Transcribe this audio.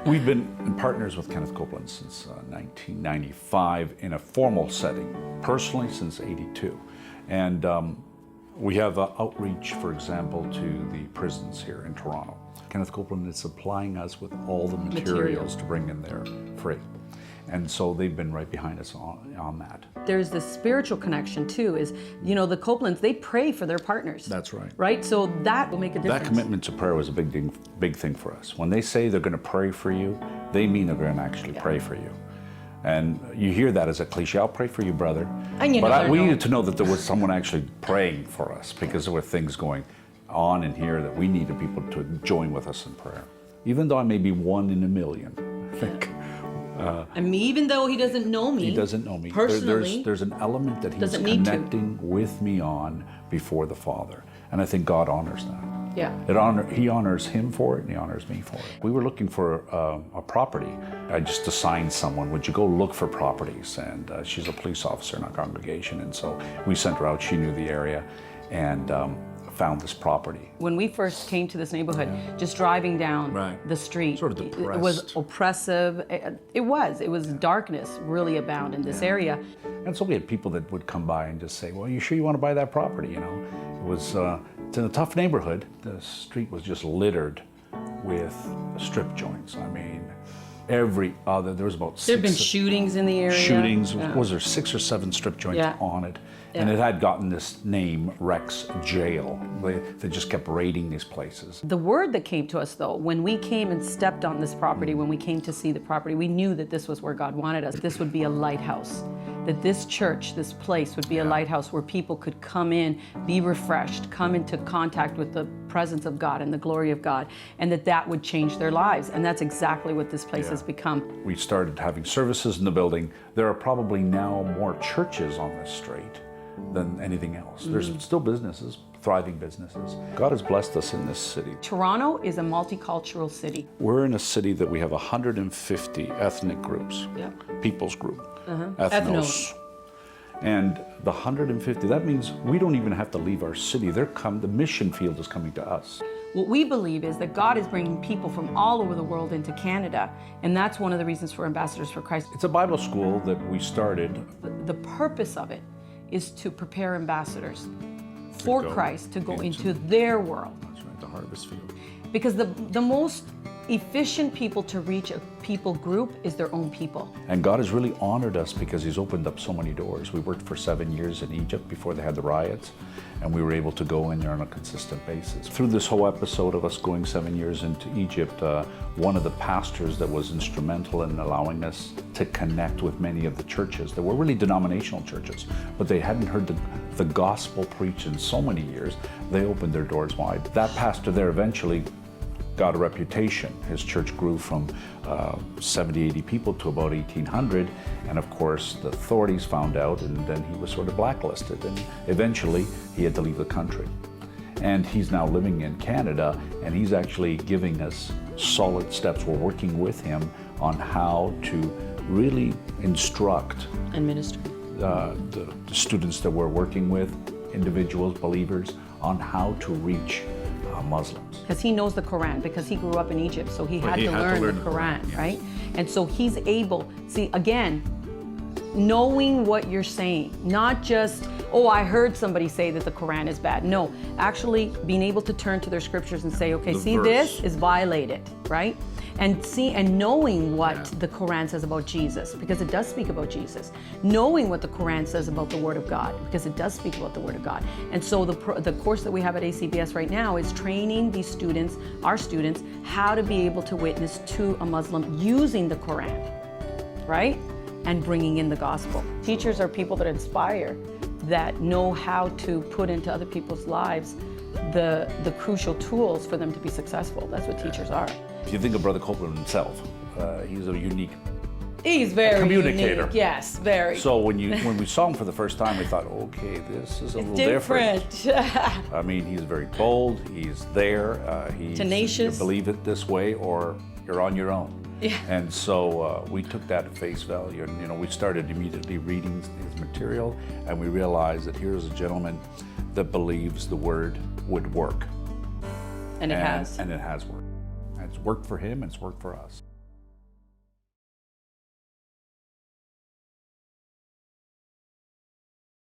We've been partners with Kenneth Copeland since 1995 in a formal setting, personally since '82. And we have outreach, for example, to the prisons here in Toronto. Kenneth Copeland is supplying us with all the materials to bring in there free. And so they've been right behind us on that. There's this spiritual connection too, is, you know, the Copelands, they pray for their partners. That's right. Right? So that will make a difference. That commitment to prayer was a big thing for us. When they say they're going to pray for you, they mean they're going to actually pray for you. And you hear that as a cliche, I'll pray for you, brother. And you but we needed to know that there was someone actually praying for us, because there were things going on in here that we needed people to join with us in prayer. Even though I may be one in a million, I think. I mean, even though he doesn't know me. He doesn't know me. Personally. There's an element that he's connecting with me on before the Father. And I think God honors that. Yeah. He honors him for it, and he honors me for it. We were looking for a property. I just assigned someone, would you go look for properties? And she's a police officer in our congregation. And so we sent her out, she knew the area, and found this property. When we first came to this neighborhood, just driving down the street, sort of depressed. It was oppressive. It was darkness really abound in this area. And so we had people that would come by and just say, well, you sure you want to buy that property? You know, it was, it's in a tough neighborhood. The street was just littered with strip joints. I mean, there was about There have been shootings in the area. Shootings, was there 6 or 7 strip joints on it? And it had gotten this name, Rex Jail. They just kept raiding these places. The word that came to us, though, when we came and stepped on this property, when we came to see the property, we knew that this was where God wanted us. This would be a lighthouse. That this church, this place would be a lighthouse where people could come in, be refreshed, come into contact with the presence of God and the glory of God, and that would change their lives. And that's exactly what this place has become. We started having services in the building. There are probably now more churches on this street than anything else. There's still businesses, thriving businesses. God has blessed us in this city. Toronto is a multicultural city. We're in a city that we have 150 ethnic groups, people's group, ethnos. And the 150, that means we don't even have to leave our city. The mission field is coming to us. What we believe is that God is bringing people from all over the world into Canada, and that's one of the reasons for Ambassadors for Christ. It's a Bible school that we started. The purpose of it is to prepare ambassadors for Christ to go into their world. That's right, the harvest field. Because the most efficient people to reach a people group is their own people. And God has really honored us because he's opened up so many doors. We worked for 7 years in Egypt before they had the riots, and we were able to go in there on a consistent basis. Through this whole episode of us going 7 years into Egypt, one of the pastors that was instrumental in allowing us to connect with many of the churches that were really denominational churches, but they hadn't heard the gospel preached in so many years, they opened their doors wide. That pastor there eventually got a reputation. His church grew from 70, 80 people to about 1,800. And of course, the authorities found out, and then he was sort of blacklisted. And eventually, he had to leave the country. And he's now living in Canada, and he's actually giving us solid steps. We're working with him on how to really instruct and minister the students that we're working with, individuals, believers, on how to reach Muslims. Because he knows the Quran, because he grew up in Egypt, so he had to learn the Quran, right? And so he's able, see, again, knowing what you're saying, not just, oh, I heard somebody say that the Quran is bad. No, actually being able to turn to their scriptures and say, okay, this is violated, right? And knowing what the Quran says about Jesus, because it does speak about Jesus. Knowing what the Quran says about the Word of God, because it does speak about the Word of God. And so the course that we have at ACBS right now is training these students, our students, how to be able to witness to a Muslim using the Quran, right? And bringing in the gospel. Teachers are people that inspire, that know how to put into other people's lives the crucial tools for them to be successful. That's what teachers are. If you think of Brother Copeland himself, he's a unique He's very communicator. Unique. Yes, very. So when we saw him for the first time, we thought, okay, this is a little different. I mean, he's very bold. He's there. He's tenacious. You believe it this way, or you're on your own. Yeah. And so we took that at face value, and we started immediately reading his material, and we realized that here's a gentleman that believes the word would work. And it has. And it has worked. And it's worked for him, and it's worked for us.